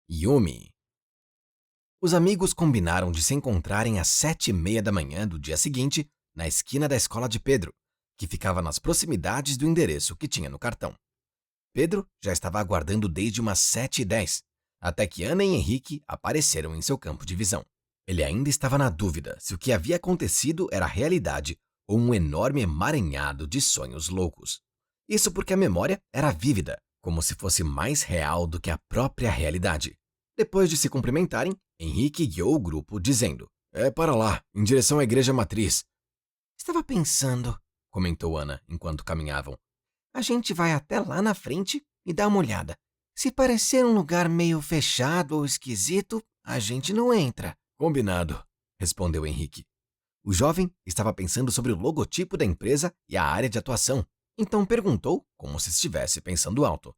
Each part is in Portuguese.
Yumi. Os amigos combinaram de se encontrarem às 7h30 da manhã do dia seguinte, na esquina da escola de Pedro, que ficava nas proximidades do endereço que tinha no cartão. Pedro já estava aguardando desde umas 7h10, até que Ana e Henrique apareceram em seu campo de visão. Ele ainda estava na dúvida se o que havia acontecido era realidade ou um enorme emaranhado de sonhos loucos. Isso porque a memória era vívida, como se fosse mais real do que a própria realidade. Depois de se cumprimentarem, Henrique guiou o grupo, dizendo: "É para lá, em direção à igreja matriz." "Estava pensando", comentou Ana enquanto caminhavam. "A gente vai até lá na frente e dá uma olhada. Se parecer um lugar meio fechado ou esquisito, a gente não entra." "Combinado", respondeu Henrique. O jovem estava pensando sobre o logotipo da empresa e a área de atuação, então perguntou, como se estivesse pensando alto: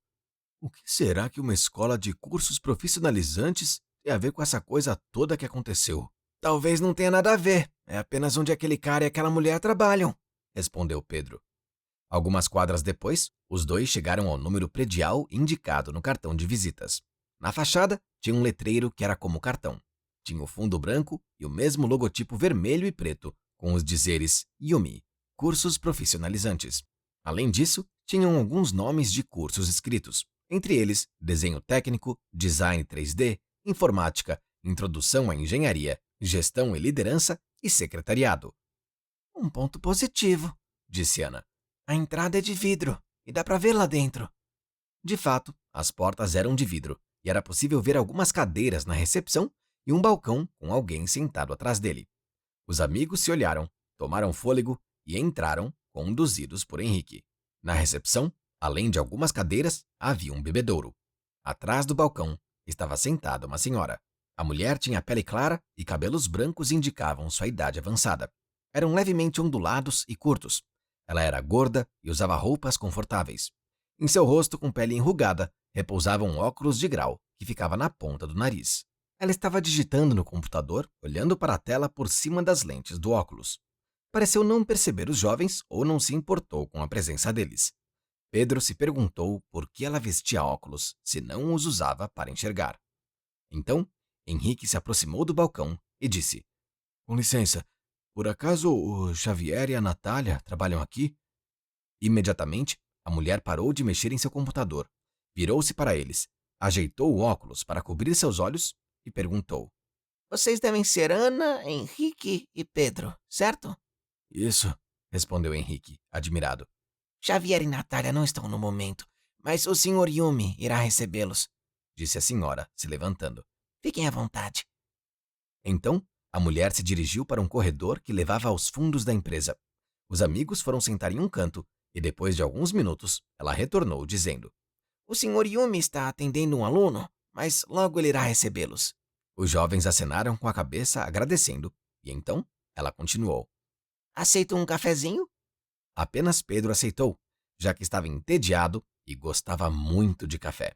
"O que será que uma escola de cursos profissionalizantes tem a ver com essa coisa toda que aconteceu?" "Talvez não tenha nada a ver, é apenas onde aquele cara e aquela mulher trabalham", respondeu Pedro. Algumas quadras depois, os dois chegaram ao número predial indicado no cartão de visitas. Na fachada, tinha um letreiro que era como o cartão. Tinha o fundo branco e o mesmo logotipo vermelho e preto, com os dizeres Yumi, cursos profissionalizantes. Além disso, tinham alguns nomes de cursos escritos, entre eles desenho técnico, design 3D, informática, introdução à engenharia, gestão e liderança e secretariado. "Um ponto positivo", disse Ana. "A entrada é de vidro e dá para ver lá dentro." De fato, as portas eram de vidro e era possível ver algumas cadeiras na recepção e um balcão com alguém sentado atrás dele. Os amigos se olharam, tomaram fôlego e entraram, conduzidos por Henrique. Na recepção, além de algumas cadeiras, havia um bebedouro. Atrás do balcão estava sentada uma senhora. A mulher tinha pele clara e cabelos brancos indicavam sua idade avançada. Eram levemente ondulados e curtos. Ela era gorda e usava roupas confortáveis. Em seu rosto, com pele enrugada, repousava um óculos de grau que ficava na ponta do nariz. Ela estava digitando no computador, olhando para a tela por cima das lentes do óculos. Pareceu não perceber os jovens ou não se importou com a presença deles. Pedro se perguntou por que ela vestia óculos se não os usava para enxergar. Então, Henrique se aproximou do balcão e disse: "Com licença, por acaso o Xavier e a Natália trabalham aqui?" Imediatamente, a mulher parou de mexer em seu computador, virou-se para eles, ajeitou o óculos para cobrir seus olhos e perguntou: "Vocês devem ser Ana, Henrique e Pedro, certo?" "Isso", respondeu Henrique, admirado. "Xavier e Natália não estão no momento, mas o Sr. Yumi irá recebê-los", disse a senhora, se levantando. "Fiquem à vontade." Então, a mulher se dirigiu para um corredor que levava aos fundos da empresa. Os amigos foram sentar em um canto e, depois de alguns minutos, ela retornou dizendo: "O Sr. Yumi está atendendo um aluno, mas logo ele irá recebê-los." Os jovens acenaram com a cabeça agradecendo, e então ela continuou: "Aceita um cafezinho?" Apenas Pedro aceitou, já que estava entediado e gostava muito de café.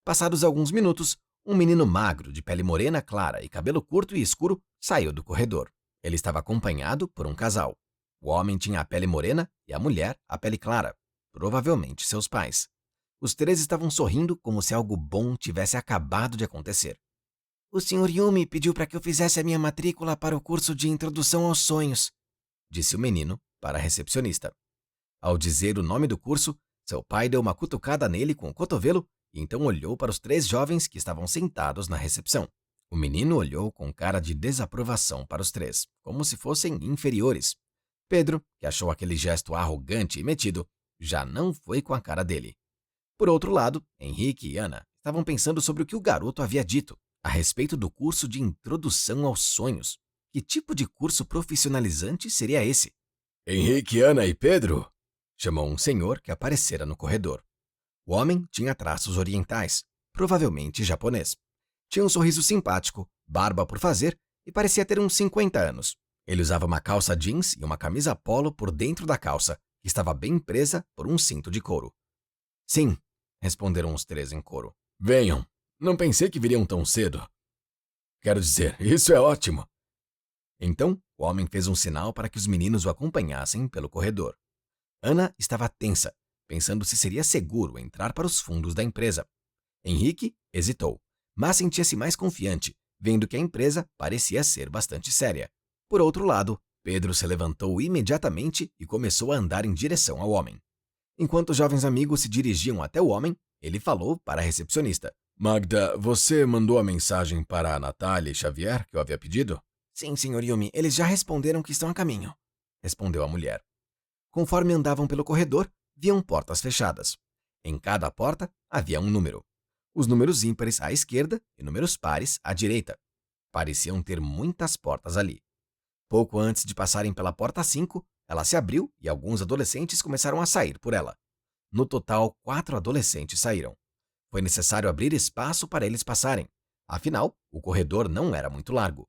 Passados alguns minutos, um menino magro, de pele morena clara e cabelo curto e escuro, saiu do corredor. Ele estava acompanhado por um casal. O homem tinha a pele morena e a mulher a pele clara, provavelmente seus pais. Os três estavam sorrindo como se algo bom tivesse acabado de acontecer. "O Sr. Yumi pediu para que eu fizesse a minha matrícula para o curso de Introdução aos Sonhos", disse o menino para a recepcionista. Ao dizer o nome do curso, seu pai deu uma cutucada nele com o cotovelo e então olhou para os três jovens que estavam sentados na recepção. O menino olhou com cara de desaprovação para os três, como se fossem inferiores. Pedro, que achou aquele gesto arrogante e metido, já não foi com a cara dele. Por outro lado, Henrique e Ana estavam pensando sobre o que o garoto havia dito a respeito do curso de Introdução aos Sonhos. Que tipo de curso profissionalizante seria esse? "Henrique, Ana e Pedro?" chamou um senhor que aparecera no corredor. O homem tinha traços orientais, provavelmente japonês. Tinha um sorriso simpático, barba por fazer e parecia ter uns 50 anos. Ele usava uma calça jeans e uma camisa polo por dentro da calça, que estava bem presa por um cinto de couro. "Sim", responderam os três em coro. "Venham. Não pensei que viriam tão cedo. Quero dizer, isso é ótimo." Então, o homem fez um sinal para que os meninos o acompanhassem pelo corredor. Ana estava tensa, pensando se seria seguro entrar para os fundos da empresa. Henrique hesitou, mas sentia-se mais confiante, vendo que a empresa parecia ser bastante séria. Por outro lado, Pedro se levantou imediatamente e começou a andar em direção ao homem. Enquanto os jovens amigos se dirigiam até o homem, ele falou para a recepcionista. Magda, você mandou a mensagem para a Natália e Xavier que eu havia pedido? Sim, Sr. Yumi, eles já responderam que estão a caminho, respondeu a mulher. Conforme andavam pelo corredor, viam portas fechadas. Em cada porta havia um número. Os números ímpares à esquerda e números pares à direita. Pareciam ter muitas portas ali. Pouco antes de passarem pela porta 5, ela se abriu e alguns adolescentes começaram a sair por ela. No total, 4 adolescentes saíram. Foi necessário abrir espaço para eles passarem. Afinal, o corredor não era muito largo.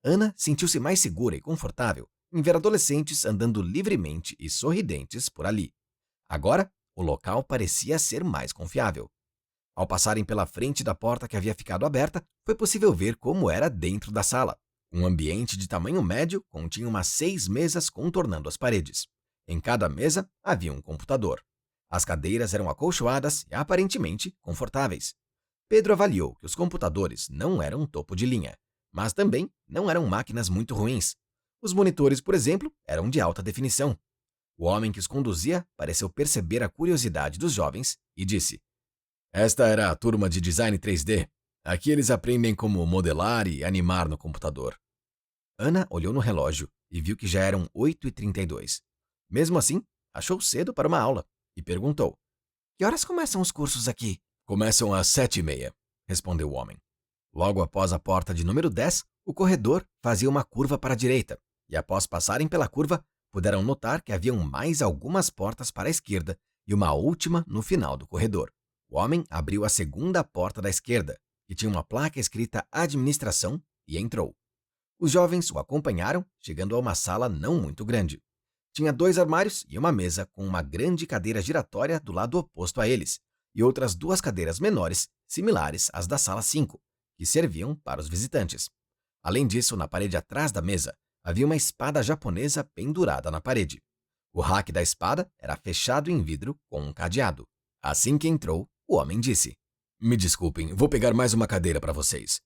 Ana sentiu-se mais segura e confortável em ver adolescentes andando livremente e sorridentes por ali. Agora, o local parecia ser mais confiável. Ao passarem pela frente da porta que havia ficado aberta, foi possível ver como era dentro da sala. Um ambiente de tamanho médio continha umas 6 mesas contornando as paredes. Em cada mesa havia um computador. As cadeiras eram acolchoadas e aparentemente confortáveis. Pedro avaliou que os computadores não eram topo de linha, mas também não eram máquinas muito ruins. Os monitores, por exemplo, eram de alta definição. O homem que os conduzia pareceu perceber a curiosidade dos jovens e disse: Esta era a turma de design 3D. Aqui eles aprendem como modelar e animar no computador. Ana olhou no relógio e viu que já eram 8h32. Mesmo assim, achou cedo para uma aula e perguntou: Que horas começam os cursos aqui? Começam às 7h30, respondeu o homem. Logo após a porta de número 10, o corredor fazia uma curva para a direita, e após passarem pela curva, puderam notar que haviam mais algumas portas para a esquerda e uma última no final do corredor. O homem abriu a segunda porta da esquerda, que tinha uma placa escrita Administração, e entrou. Os jovens o acompanharam, chegando a uma sala não muito grande. Tinha 2 armários e uma mesa com uma grande cadeira giratória do lado oposto a eles, e outras 2 cadeiras menores, similares às da sala 5, que serviam para os visitantes. Além disso, na parede atrás da mesa, havia uma espada japonesa pendurada na parede. O rack da espada era fechado em vidro com um cadeado. Assim que entrou, o homem disse: Me desculpem, vou pegar mais uma cadeira para vocês.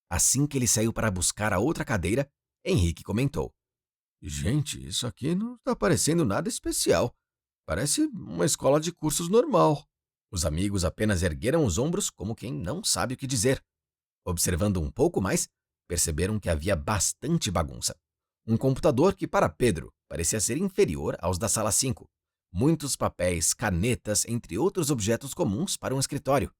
Assim que ele saiu para buscar a outra cadeira, Henrique comentou: Gente, isso aqui não está parecendo nada especial. Parece uma escola de cursos normal. Os amigos apenas ergueram os ombros como quem não sabe o que dizer. Observando um pouco mais, perceberam que havia bastante bagunça. Um computador que, para Pedro, parecia ser inferior aos da sala 5. Muitos papéis, canetas, entre outros objetos comuns para um escritório.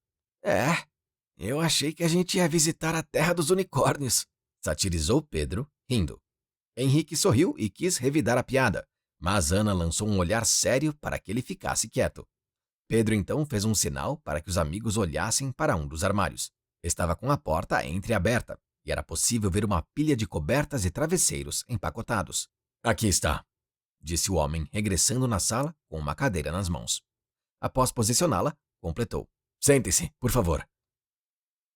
Eu achei que a gente ia visitar a terra dos unicórnios, satirizou Pedro, rindo. Henrique sorriu e quis revidar a piada, mas Ana lançou um olhar sério para que ele ficasse quieto. Pedro então fez um sinal para que os amigos olhassem para um dos armários. Estava com a porta entreaberta e era possível ver uma pilha de cobertas e travesseiros empacotados. Aqui está, disse o homem, regressando na sala com uma cadeira nas mãos. Após posicioná-la, completou: Sente-se, por favor.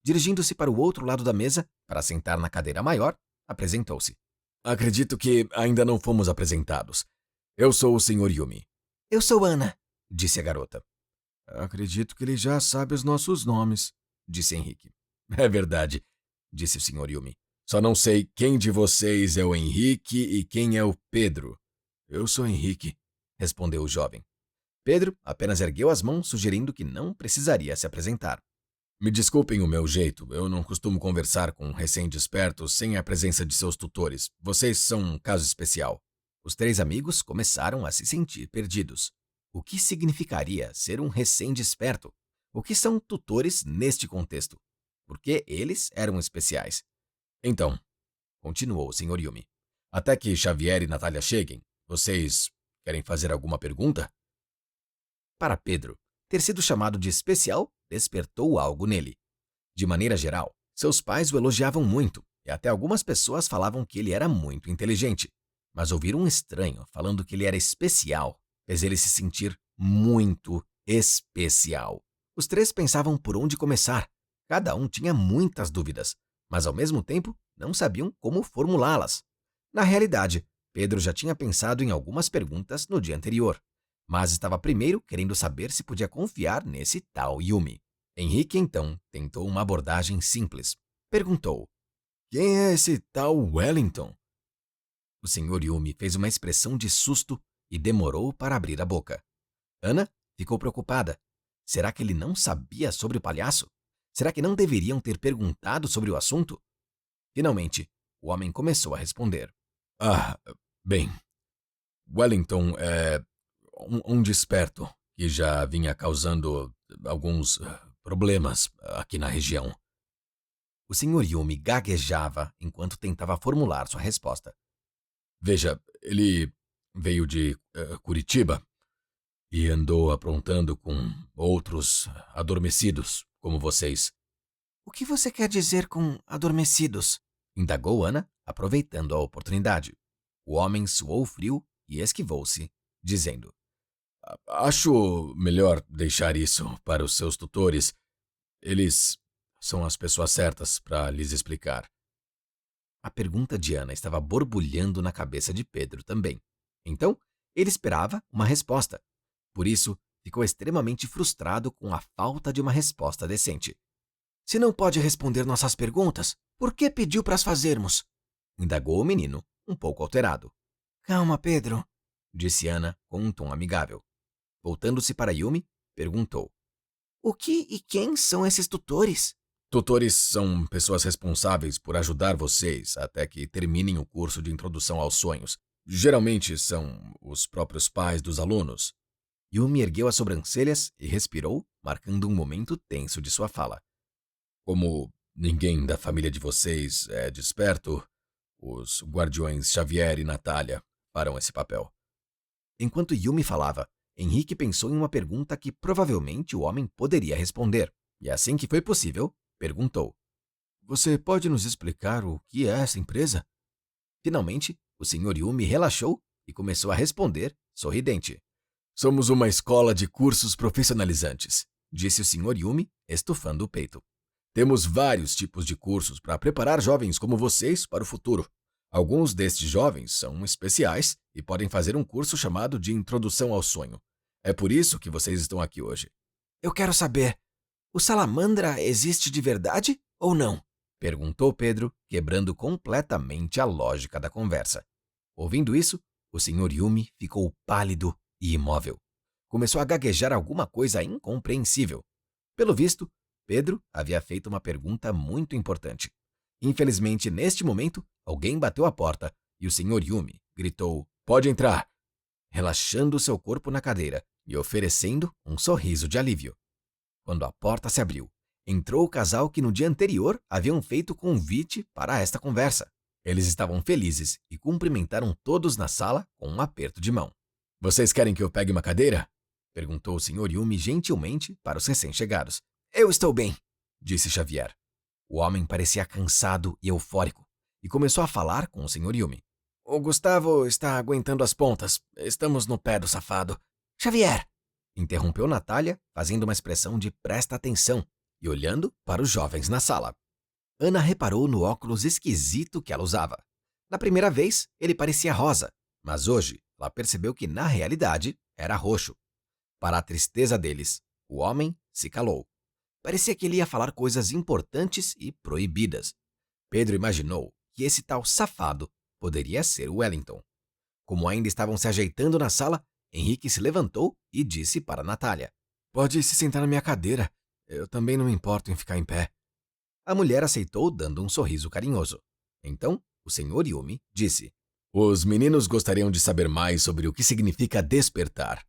Dirigindo-se para o outro lado da mesa, para sentar na cadeira maior, apresentou-se. Acredito que ainda não fomos apresentados. Eu sou o Sr. Yumi. Eu sou Ana, disse a garota. Acredito que ele já sabe os nossos nomes, disse Henrique. É verdade, disse o Sr. Yumi. Só não sei quem de vocês é o Henrique e quem é o Pedro. Eu sou Henrique, respondeu o jovem. Pedro apenas ergueu as mãos, sugerindo que não precisaria se apresentar. Me desculpem o meu jeito, eu não costumo conversar com recém-despertos sem a presença de seus tutores. Vocês são um caso especial. Os 3 amigos começaram a se sentir perdidos. O que significaria ser um recém-desperto? O que são tutores neste contexto? Por que eles eram especiais? Então, continuou o Sr. Yumi, até que Xavier e Natália cheguem, vocês querem fazer alguma pergunta? Para Pedro, ter sido chamado de especial despertou algo nele. De maneira geral, seus pais o elogiavam muito e até algumas pessoas falavam que ele era muito inteligente. Mas ouvir um estranho falando que ele era especial fez ele se sentir muito especial. Os 3 pensavam por onde começar. Cada um tinha muitas dúvidas, mas ao mesmo tempo não sabiam como formulá-las. Na realidade, Pedro já tinha pensado em algumas perguntas no dia anterior, mas estava primeiro querendo saber se podia confiar nesse tal Yumi. Henrique, então, tentou uma abordagem simples. Perguntou: Quem é esse tal Wellington? O Sr. Yumi fez uma expressão de susto e demorou para abrir a boca. Ana ficou preocupada. Será que ele não sabia sobre o palhaço? Será que não deveriam ter perguntado sobre o assunto? Finalmente, o homem começou a responder. Ah, bem, Wellington é um desperto que já vinha causando alguns problemas aqui na região. O Sr. Yumi gaguejava enquanto tentava formular sua resposta. Veja, ele veio de Curitiba e andou aprontando com outros adormecidos como vocês. O que você quer dizer com adormecidos? Indagou Ana, aproveitando a oportunidade. O homem suou frio e esquivou-se, dizendo: Acho melhor deixar isso para os seus tutores. Eles são as pessoas certas para lhes explicar. A pergunta de Ana estava borbulhando na cabeça de Pedro também. Então, ele esperava uma resposta. Por isso, ficou extremamente frustrado com a falta de uma resposta decente. Se não pode responder nossas perguntas, por que pediu para as fazermos? Indagou o menino, um pouco alterado. Calma, Pedro, disse Ana com um tom amigável. Voltando-se para Yumi, perguntou: O que e quem são esses tutores? Tutores são pessoas responsáveis por ajudar vocês até que terminem o curso de introdução aos sonhos. Geralmente são os próprios pais dos alunos. Yumi ergueu as sobrancelhas e respirou, marcando um momento tenso de sua fala. Como ninguém da família de vocês é desperto, os guardiões Xavier e Natália farão esse papel. Enquanto Yumi falava, Henrique pensou em uma pergunta que provavelmente o homem poderia responder, e assim que foi possível, perguntou: Você pode nos explicar o que é essa empresa? Finalmente, o Sr. Yumi relaxou e começou a responder, sorridente. Somos uma escola de cursos profissionalizantes, disse o Sr. Yumi, estufando o peito. Temos vários tipos de cursos para preparar jovens como vocês para o futuro. Alguns destes jovens são especiais e podem fazer um curso chamado de Introdução ao Sonho. É por isso que vocês estão aqui hoje. Eu quero saber, o Salamandra existe de verdade ou não? Perguntou Pedro, quebrando completamente a lógica da conversa. Ouvindo isso, o Sr. Yumi ficou pálido e imóvel. Começou a gaguejar alguma coisa incompreensível. Pelo visto, Pedro havia feito uma pergunta muito importante. Infelizmente, neste momento, alguém bateu à porta e o Sr. Yumi gritou: Pode entrar! Relaxando seu corpo na cadeira e oferecendo um sorriso de alívio. Quando a porta se abriu, entrou o casal que no dia anterior haviam feito convite para esta conversa. Eles estavam felizes e cumprimentaram todos na sala com um aperto de mão. Vocês querem que eu pegue uma cadeira? Perguntou o Sr. Yumi gentilmente para os recém-chegados. Eu estou bem, disse Xavier. O homem parecia cansado e eufórico e começou a falar com o Sr. Yumi. O Gustavo está aguentando as pontas. Estamos no pé do safado. Xavier! Interrompeu Natália, fazendo uma expressão de presta atenção e olhando para os jovens na sala. Ana reparou no óculos esquisito que ela usava. Na primeira vez, ele parecia rosa, mas hoje ela percebeu que, na realidade, era roxo. Para a tristeza deles, o homem se calou. Parecia que ele ia falar coisas importantes e proibidas. Pedro imaginou que esse tal safado poderia ser o Wellington. Como ainda estavam se ajeitando na sala, Henrique se levantou e disse para Natália: Pode se sentar na minha cadeira. Eu também não me importo em ficar em pé. A mulher aceitou, dando um sorriso carinhoso. Então, o Sr. Yumi disse: Os meninos gostariam de saber mais sobre o que significa despertar.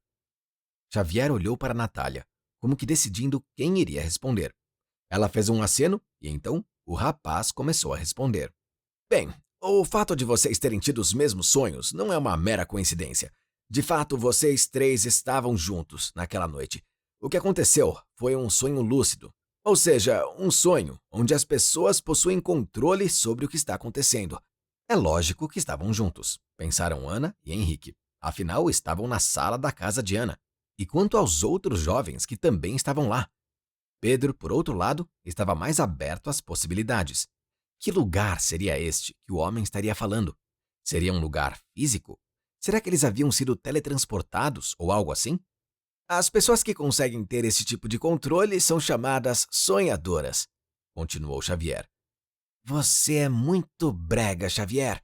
Xavier olhou para Natália, como que decidindo quem iria responder. Ela fez um aceno e então o rapaz começou a responder. Bem, o fato de vocês terem tido os mesmos sonhos não é uma mera coincidência. De fato, vocês três estavam juntos naquela noite. O que aconteceu foi um sonho lúcido, ou seja, um sonho onde as pessoas possuem controle sobre o que está acontecendo. É lógico que estavam juntos, pensaram Ana e Henrique. Afinal, estavam na sala da casa de Ana. E quanto aos outros jovens que também estavam lá? Pedro, por outro lado, estava mais aberto às possibilidades. Que lugar seria este que o homem estaria falando? Seria um lugar físico? Será que eles haviam sido teletransportados ou algo assim? As pessoas que conseguem ter esse tipo de controle são chamadas sonhadoras, continuou Xavier. Você é muito brega, Xavier,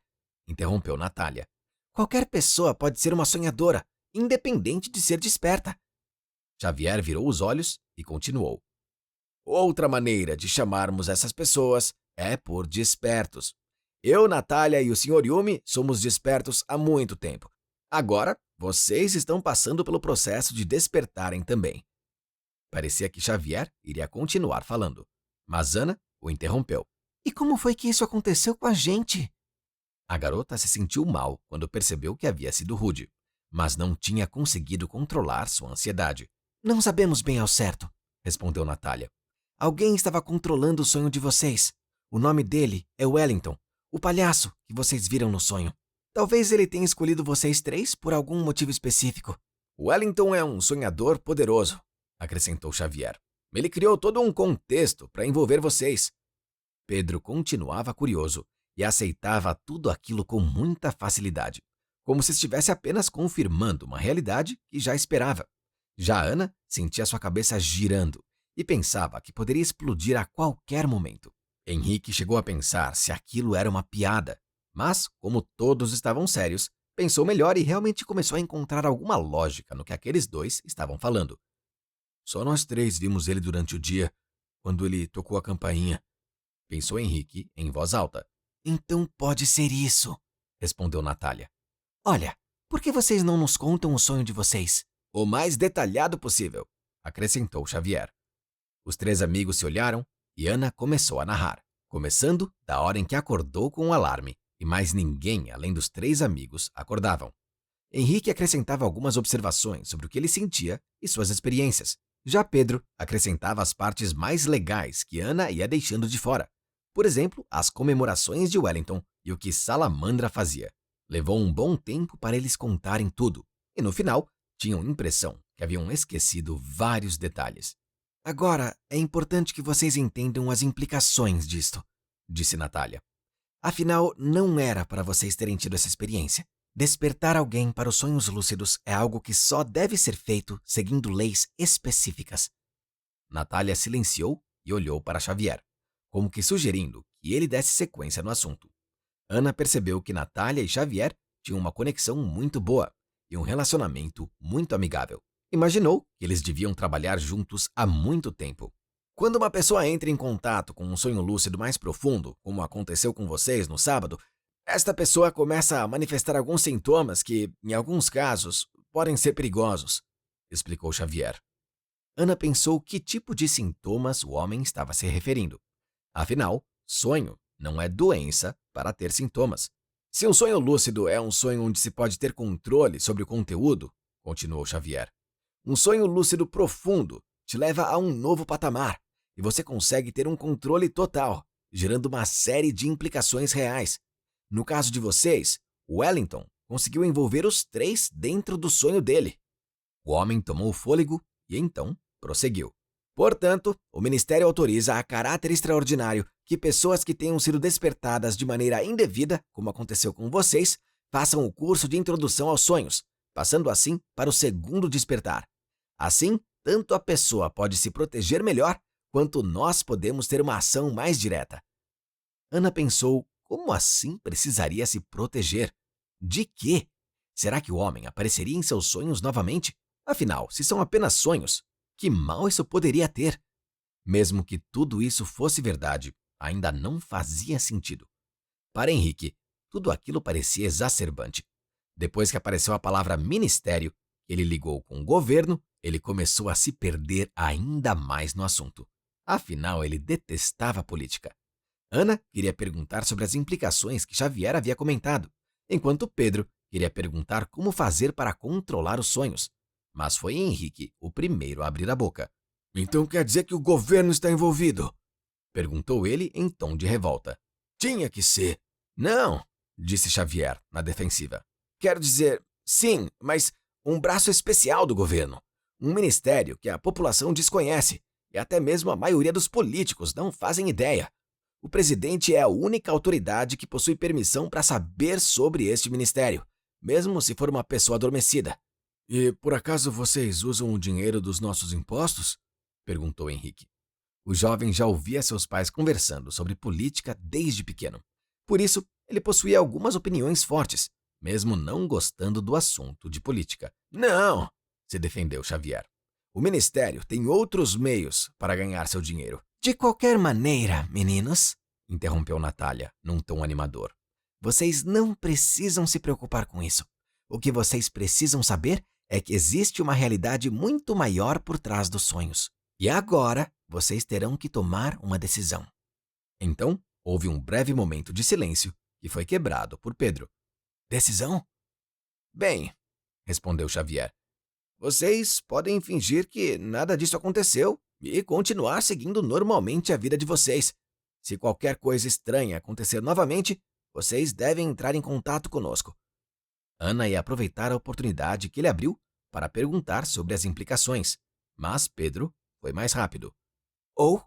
interrompeu Natália. Qualquer pessoa pode ser uma sonhadora, independente de ser desperta. Xavier virou os olhos e continuou. Outra maneira de chamarmos essas pessoas é por despertos. Eu, Natália e o Sr. Yumi somos despertos há muito tempo. Agora, vocês estão passando pelo processo de despertarem também. Parecia que Xavier iria continuar falando, mas Ana o interrompeu. E como foi que isso aconteceu com a gente? A garota se sentiu mal quando percebeu que havia sido rude, mas não tinha conseguido controlar sua ansiedade. Não sabemos bem ao certo, respondeu Natália. Alguém estava controlando o sonho de vocês. O nome dele é Wellington, o palhaço que vocês viram no sonho. Talvez ele tenha escolhido vocês três por algum motivo específico. Wellington é um sonhador poderoso, acrescentou Xavier. Ele criou todo um contexto para envolver vocês. Pedro continuava curioso e aceitava tudo aquilo com muita facilidade, como se estivesse apenas confirmando uma realidade que já esperava. Já Ana sentia sua cabeça girando e pensava que poderia explodir a qualquer momento. Henrique chegou a pensar se aquilo era uma piada, mas, como todos estavam sérios, pensou melhor e realmente começou a encontrar alguma lógica no que aqueles dois estavam falando. Só nós três vimos ele durante o dia, quando ele tocou a campainha, pensou Henrique em voz alta. Então pode ser isso, respondeu Natália. Olha, por que vocês não nos contam o sonho de vocês? O mais detalhado possível, acrescentou Xavier. Os três amigos se olharam e Ana começou a narrar, começando da hora em que acordou com o alarme, e mais ninguém além dos três amigos acordavam. Henrique acrescentava algumas observações sobre o que ele sentia e suas experiências. Já Pedro acrescentava as partes mais legais que Ana ia deixando de fora. Por exemplo, as comemorações de Wellington e o que Salamandra fazia. Levou um bom tempo para eles contarem tudo, e no final tinham a impressão que haviam esquecido vários detalhes. Agora, é importante que vocês entendam as implicações disto, disse Natália. Afinal, não era para vocês terem tido essa experiência. Despertar alguém para os sonhos lúcidos é algo que só deve ser feito seguindo leis específicas. Natália silenciou e olhou para Xavier, como que sugerindo que ele desse sequência no assunto. Ana percebeu que Natália e Xavier tinham uma conexão muito boa e um relacionamento muito amigável. Imaginou que eles deviam trabalhar juntos há muito tempo. Quando uma pessoa entra em contato com um sonho lúcido mais profundo, como aconteceu com vocês no sábado, esta pessoa começa a manifestar alguns sintomas que, em alguns casos, podem ser perigosos, explicou Xavier. Ana pensou que tipo de sintomas o homem estava se referindo. Afinal, sonho não é doença para ter sintomas. Se um sonho lúcido é um sonho onde se pode ter controle sobre o conteúdo, continuou Xavier, um sonho lúcido profundo te leva a um novo patamar e você consegue ter um controle total, gerando uma série de implicações reais. No caso de vocês, Wellington conseguiu envolver os três dentro do sonho dele. O homem tomou fôlego e então prosseguiu. Portanto, o Ministério autoriza a caráter extraordinário que pessoas que tenham sido despertadas de maneira indevida, como aconteceu com vocês, façam o curso de introdução aos sonhos, passando assim para o segundo despertar. Assim, tanto a pessoa pode se proteger melhor, quanto nós podemos ter uma ação mais direta. Ana pensou, como assim precisaria se proteger? De quê? Será que o homem apareceria em seus sonhos novamente? Afinal, se são apenas sonhos, que mal isso poderia ter? Mesmo que tudo isso fosse verdade, ainda não fazia sentido. Para Henrique, tudo aquilo parecia exacerbante. Depois que apareceu a palavra ministério, ele ligou com o governo, ele começou a se perder ainda mais no assunto. Afinal, ele detestava a política. Ana queria perguntar sobre as implicações que Xavier havia comentado, enquanto Pedro queria perguntar como fazer para controlar os sonhos. Mas foi Henrique o primeiro a abrir a boca. Então quer dizer que o governo está envolvido? Perguntou ele em tom de revolta. Tinha que ser. Não, disse Xavier, na defensiva. Quero dizer, sim, mas um braço especial do governo. Um ministério que a população desconhece e até mesmo a maioria dos políticos não fazem ideia. O presidente é a única autoridade que possui permissão para saber sobre este ministério, mesmo se for uma pessoa adormecida. E por acaso vocês usam o dinheiro dos nossos impostos? Perguntou Henrique. O jovem já ouvia seus pais conversando sobre política desde pequeno. Por isso, ele possuía algumas opiniões fortes, mesmo não gostando do assunto de política. Não, se defendeu Xavier. O ministério tem outros meios para ganhar seu dinheiro. De qualquer maneira, meninos, interrompeu Natália, num tom animador, vocês não precisam se preocupar com isso. O que vocês precisam saber é que existe uma realidade muito maior por trás dos sonhos. E agora, vocês terão que tomar uma decisão. Então, houve um breve momento de silêncio que foi quebrado por Pedro. Decisão? Bem, respondeu Xavier, vocês podem fingir que nada disso aconteceu e continuar seguindo normalmente a vida de vocês. Se qualquer coisa estranha acontecer novamente, vocês devem entrar em contato conosco. Ana ia aproveitar a oportunidade que ele abriu para perguntar sobre as implicações, mas Pedro foi mais rápido. Ou?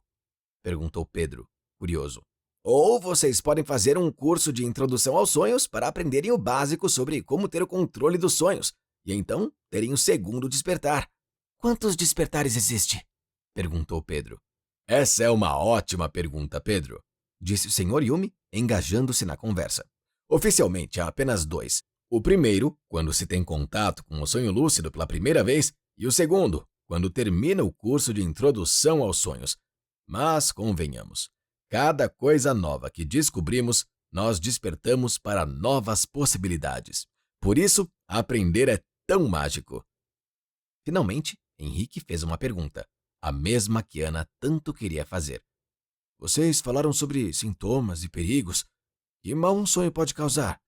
Perguntou Pedro, curioso. Ou vocês podem fazer um curso de introdução aos sonhos para aprenderem o básico sobre como ter o controle dos sonhos, e então terem o segundo despertar. Quantos despertares existe? Perguntou Pedro. Essa é uma ótima pergunta, Pedro, disse o Sr. Yumi, engajando-se na conversa. Oficialmente há apenas 2. O primeiro, quando se tem contato com o sonho lúcido pela primeira vez, e o segundo, quando termina o curso de introdução aos sonhos. Mas, convenhamos, cada coisa nova que descobrimos, nós despertamos para novas possibilidades. Por isso, aprender é tão mágico. Finalmente, Henrique fez uma pergunta, a mesma que Ana tanto queria fazer. Vocês falaram sobre sintomas e perigos. Que mal um sonho pode causar?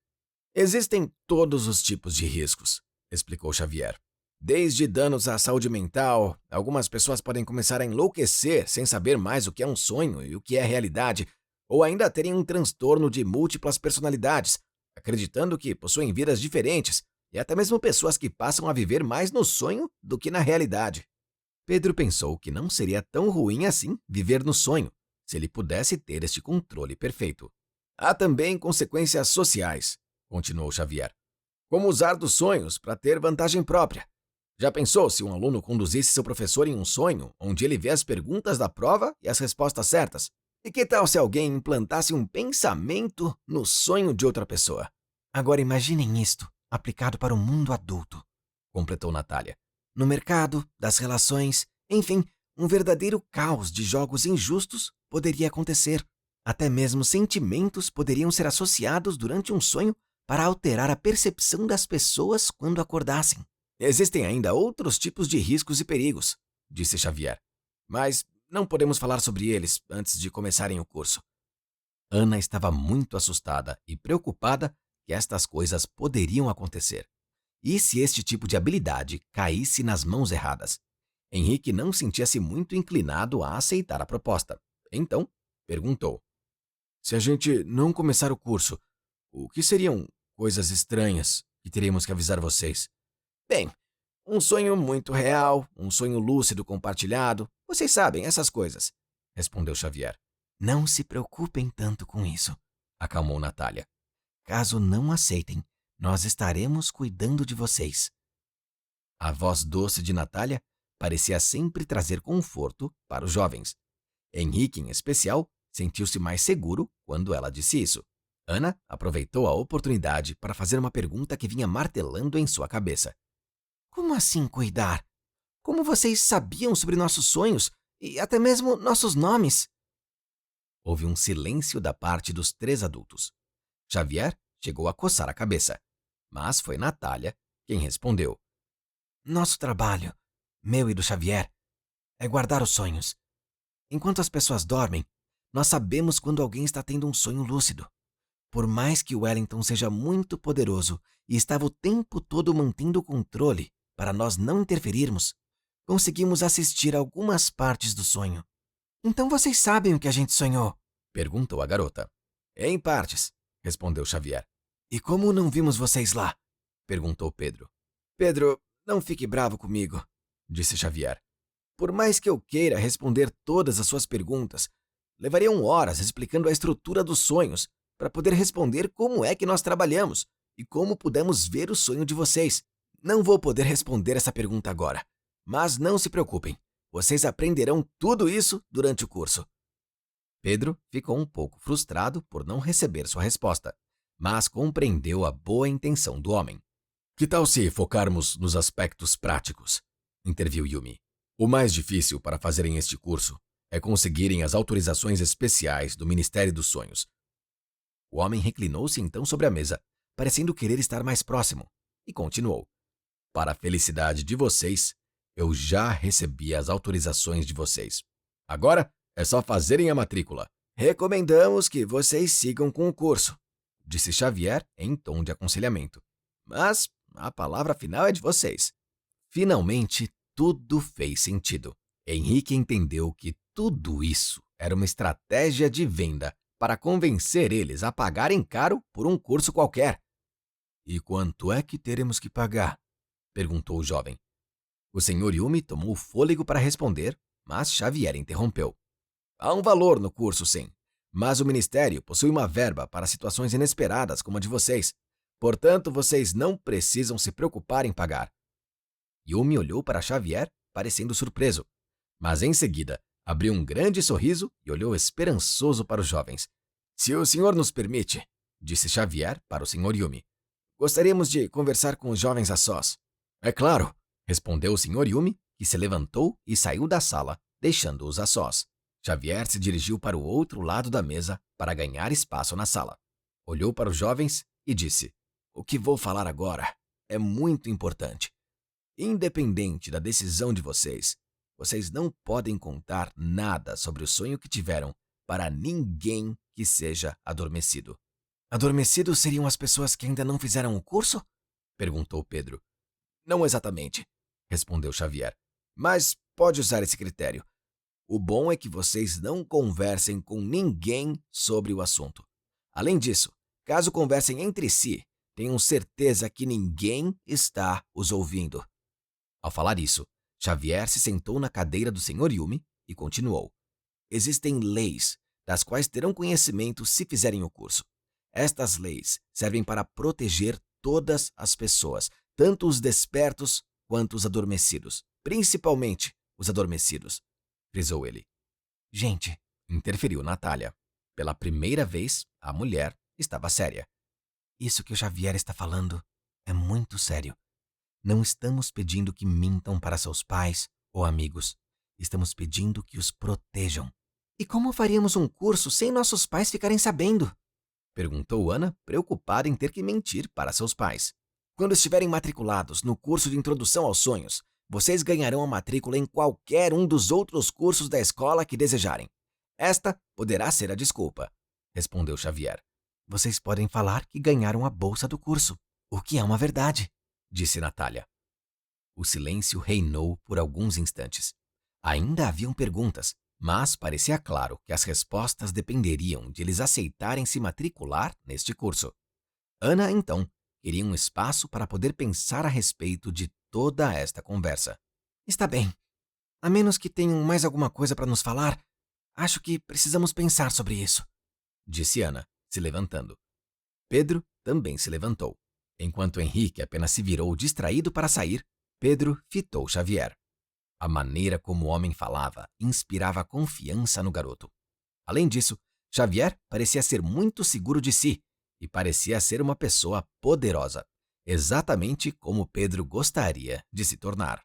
Existem todos os tipos de riscos, explicou Xavier. Desde danos à saúde mental, algumas pessoas podem começar a enlouquecer sem saber mais o que é um sonho e o que é realidade, ou ainda terem um transtorno de múltiplas personalidades, acreditando que possuem vidas diferentes, e até mesmo pessoas que passam a viver mais no sonho do que na realidade. Pedro pensou que não seria tão ruim assim viver no sonho, se ele pudesse ter este controle perfeito. Há também consequências sociais, continuou Xavier, como usar dos sonhos para ter vantagem própria. Já pensou se um aluno conduzisse seu professor em um sonho, onde ele vê as perguntas da prova e as respostas certas? E que tal se alguém implantasse um pensamento no sonho de outra pessoa? Agora imaginem isto, aplicado para o mundo adulto, completou Natália. No mercado, das relações, enfim, um verdadeiro caos de jogos injustos poderia acontecer. Até mesmo sentimentos poderiam ser associados durante um sonho para alterar a percepção das pessoas quando acordassem. Existem ainda outros tipos de riscos e perigos, disse Xavier, mas não podemos falar sobre eles antes de começarem o curso. Ana estava muito assustada e preocupada que estas coisas poderiam acontecer. E se este tipo de habilidade caísse nas mãos erradas? Henrique não sentia-se muito inclinado a aceitar a proposta. Então, perguntou. Se a gente não começar o curso, o que seriam coisas estranhas que teríamos que avisar vocês? Bem, um sonho muito real, um sonho lúcido compartilhado, vocês sabem, essas coisas, respondeu Xavier. Não se preocupem tanto com isso, acalmou Natália. Caso não aceitem, nós estaremos cuidando de vocês. A voz doce de Natália parecia sempre trazer conforto para os jovens. Henrique, em especial, sentiu-se mais seguro quando ela disse isso. Ana aproveitou a oportunidade para fazer uma pergunta que vinha martelando em sua cabeça. Como assim cuidar? Como vocês sabiam sobre nossos sonhos e até mesmo nossos nomes? Houve um silêncio da parte dos 3 adultos. Xavier chegou a coçar a cabeça, mas foi Natália quem respondeu. Nosso trabalho, meu e do Xavier, é guardar os sonhos. Enquanto as pessoas dormem, nós sabemos quando alguém está tendo um sonho lúcido. Por mais que o Wellington seja muito poderoso e estava o tempo todo mantendo o controle para nós não interferirmos, conseguimos assistir algumas partes do sonho. Então vocês sabem o que a gente sonhou? Perguntou a garota. Em partes, respondeu Xavier. E como não vimos vocês lá? Perguntou Pedro. Pedro, não fique bravo comigo, disse Xavier. Por mais que eu queira responder todas as suas perguntas, levariam horas explicando a estrutura dos sonhos para poder responder como é que nós trabalhamos e como pudemos ver o sonho de vocês. Não vou poder responder essa pergunta agora, mas não se preocupem, vocês aprenderão tudo isso durante o curso. Pedro ficou um pouco frustrado por não receber sua resposta, mas compreendeu a boa intenção do homem. Que tal se focarmos nos aspectos práticos? Interviu Yumi. O mais difícil para fazerem este curso é conseguirem as autorizações especiais do Ministério dos Sonhos. O homem reclinou-se então sobre a mesa, parecendo querer estar mais próximo, e continuou. Para a felicidade de vocês, eu já recebi as autorizações de vocês. Agora é só fazerem a matrícula. Recomendamos que vocês sigam com o curso, disse Xavier em tom de aconselhamento. Mas a palavra final é de vocês. Finalmente, tudo fez sentido. Henrique entendeu que tudo isso era uma estratégia de venda para convencer eles a pagarem caro por um curso qualquer. E quanto é que teremos que pagar? Perguntou o jovem. O senhor Yumi tomou fôlego para responder, mas Xavier interrompeu. Há um valor no curso, sim, mas o Ministério possui uma verba para situações inesperadas como a de vocês. Portanto, vocês não precisam se preocupar em pagar. Yumi olhou para Xavier, parecendo surpreso, mas em seguida abriu um grande sorriso e olhou esperançoso para os jovens. Se o senhor nos permite, disse Xavier para o senhor Yumi, gostaríamos de conversar com os jovens a sós. É claro, respondeu o senhor Yumi, que se levantou e saiu da sala, deixando-os a sós. Xavier se dirigiu para o outro lado da mesa para ganhar espaço na sala. Olhou para os jovens e disse: O que vou falar agora é muito importante. Independente da decisão de vocês, vocês não podem contar nada sobre o sonho que tiveram para ninguém que seja adormecido. Adormecidos seriam as pessoas que ainda não fizeram o curso? Perguntou Pedro. Não exatamente, respondeu Xavier, mas pode usar esse critério. O bom é que vocês não conversem com ninguém sobre o assunto. Além disso, caso conversem entre si, tenham certeza que ninguém está os ouvindo. Ao falar isso, Xavier se sentou na cadeira do Sr. Yumi e continuou. Existem leis, das quais terão conhecimento se fizerem o curso. Estas leis servem para proteger todas as pessoas, tanto os despertos quanto os adormecidos, principalmente os adormecidos, frisou ele. Gente, interferiu Natália. Pela primeira vez, a mulher estava séria. Isso que o Xavier está falando é muito sério. Não estamos pedindo que mintam para seus pais ou amigos. Estamos pedindo que os protejam. E como faríamos um curso sem nossos pais ficarem sabendo? Perguntou Ana, preocupada em ter que mentir para seus pais. Quando estiverem matriculados no curso de Introdução aos Sonhos, vocês ganharão a matrícula em qualquer um dos outros cursos da escola que desejarem. Esta poderá ser a desculpa, respondeu Xavier. Vocês podem falar que ganharam a bolsa do curso, o que é uma verdade, disse Natália. O silêncio reinou por alguns instantes. Ainda haviam perguntas, mas parecia claro que as respostas dependeriam de eles aceitarem se matricular neste curso. Ana, então, queria um espaço para poder pensar a respeito de toda esta conversa. Está bem. A menos que tenham mais alguma coisa para nos falar, acho que precisamos pensar sobre isso, disse Ana, se levantando. Pedro também se levantou. Enquanto Henrique apenas se virou distraído para sair, Pedro fitou Xavier. A maneira como o homem falava inspirava confiança no garoto. Além disso, Xavier parecia ser muito seguro de si e parecia ser uma pessoa poderosa, exatamente como Pedro gostaria de se tornar.